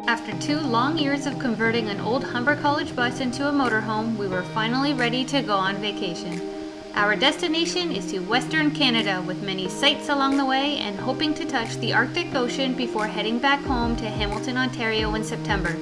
After 2 long years of converting an old Humber College bus into a motorhome, we were finally ready to go on vacation. Our destination is to Western Canada, with many sights along the way and hoping to touch the Arctic Ocean before heading back home to Hamilton, Ontario in September.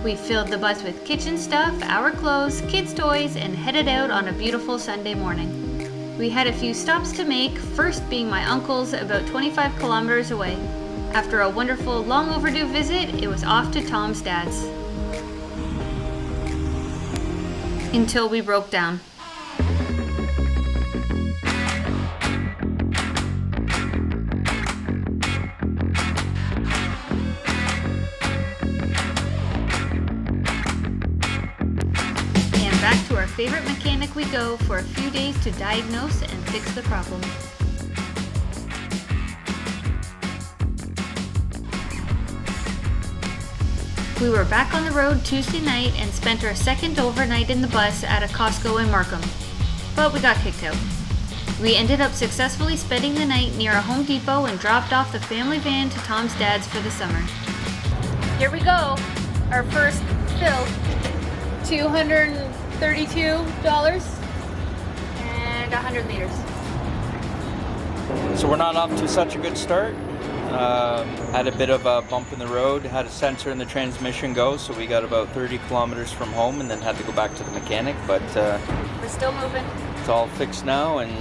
We filled the bus with kitchen stuff, our clothes, kids' toys, and headed out on a beautiful Sunday morning. We had a few stops to make, first being my uncle's about 25 kilometers away. After a wonderful, long overdue visit, it was off to Tom's dad's. Until we broke down. And back to our favorite mechanic we go for a few days to diagnose and fix the problem. We were back on the road Tuesday night and spent our second overnight in the bus at a Costco in Markham. But we got kicked out. We ended up successfully spending the night near a Home Depot and dropped off the family van to Tom's dad's for the summer. Here we go. Our first fill. $232 and 100 liters. So we're not off to such a good start. Had a bit of a bump in the road, had a sensor in the transmission go, so we got about 30 kilometers from home and then had to go back to the mechanic, but we're still moving. It's all fixed now and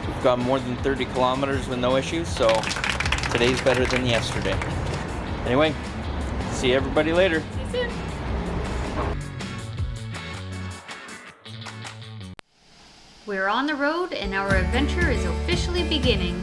we've got more than 30 kilometers with no issues, so today's better than yesterday. Anyway, see everybody later. See you soon. We're on the road and our adventure is officially beginning.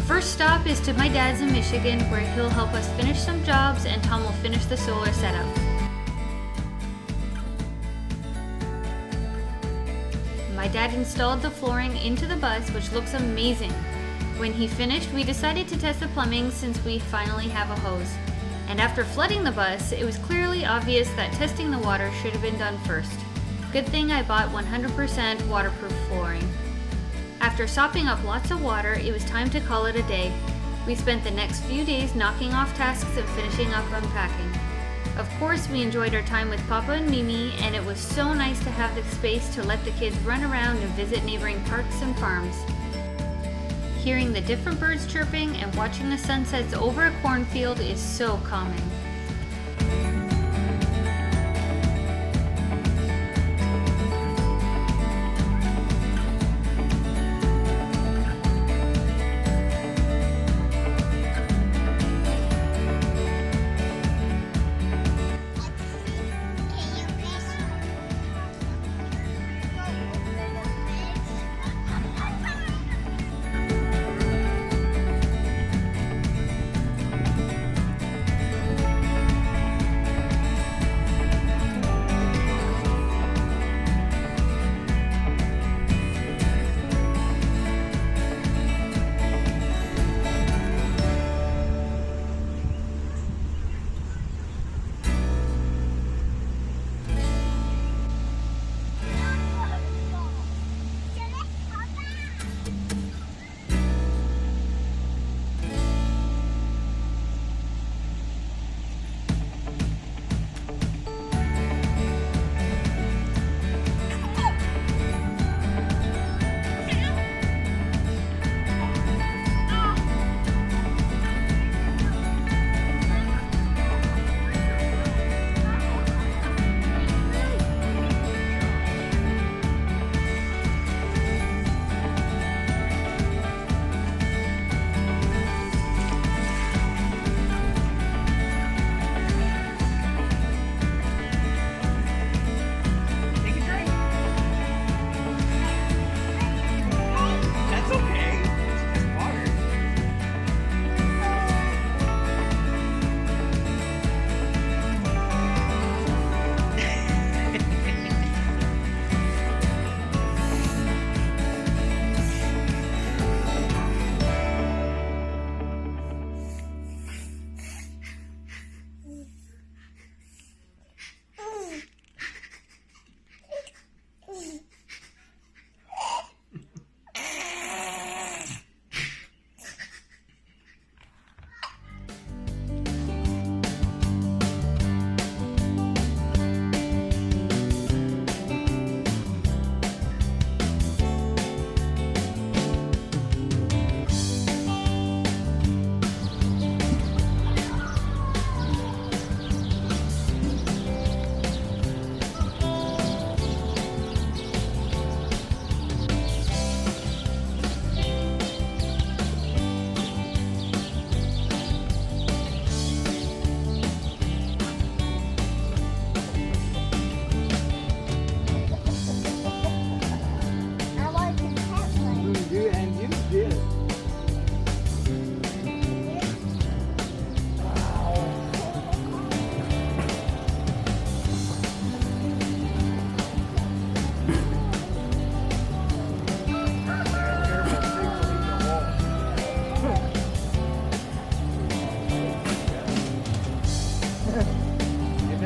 First stop is to my dad's in Michigan, where he'll help us finish some jobs and Tom will finish the solar setup. My dad installed the flooring into the bus, which looks amazing. When he finished, we decided to test the plumbing since we finally have a hose. And after flooding the bus, it was clearly obvious that testing the water should have been done first. Good thing I bought 100% waterproof flooring. After sopping up lots of water, it was time to call it a day. We spent the next few days knocking off tasks and finishing up unpacking. Of course, we enjoyed our time with Papa and Mimi, and it was so nice to have the space to let the kids run around and visit neighboring parks and farms. Hearing the different birds chirping and watching the sunsets over a cornfield is so calming.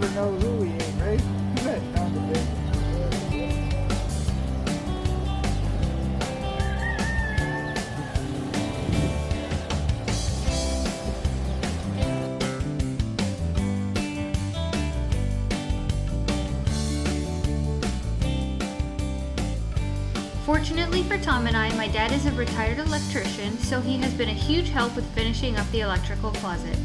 never know who he is, right? That conversation. Fortunately for Tom and I, my dad is a retired electrician, so he has been a huge help with finishing up the electrical closet.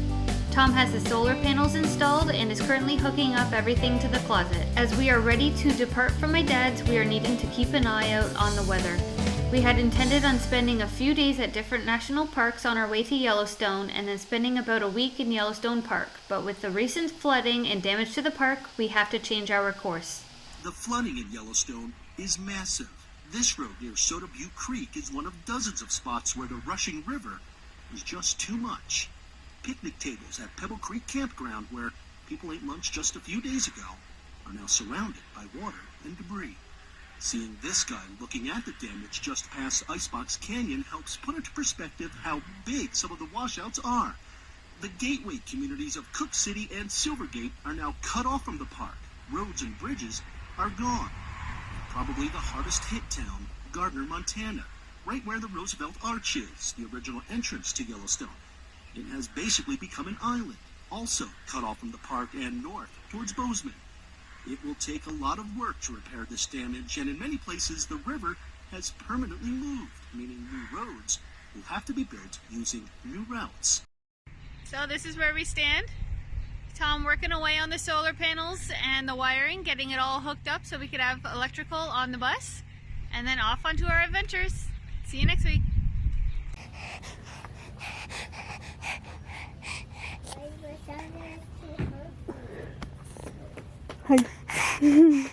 Tom has the solar panels installed and is currently hooking up everything to the closet. As we are ready to depart from my dad's, we are needing to keep an eye out on the weather. We had intended on spending a few days at different national parks on our way to Yellowstone and then spending about a week in Yellowstone Park, but with the recent flooding and damage to the park, we have to change our course. The flooding in Yellowstone is massive. This road near Soda Butte Creek is one of dozens of spots where the rushing river is just too much. Picnic tables at Pebble Creek Campground, where people ate lunch just a few days ago, are now surrounded by water and debris. Seeing this guy looking at the damage just past Icebox Canyon helps put into perspective how big some of the washouts are. The gateway communities of Cook City and Silvergate are now cut off from the park. Roads and bridges are gone. Probably the hardest hit town, Gardner, Montana, right where the Roosevelt Arch is, the original entrance to Yellowstone. It has basically become an island, also cut off from the park and north towards Bozeman. It will take a lot of work to repair this damage, and in many places the river has permanently moved, meaning new roads will have to be built using new routes. So this is where we stand. Tom working away on the solar panels and the wiring, getting it all hooked up so we could have electrical on the bus, and then off onto our adventures. See you next week. Hi.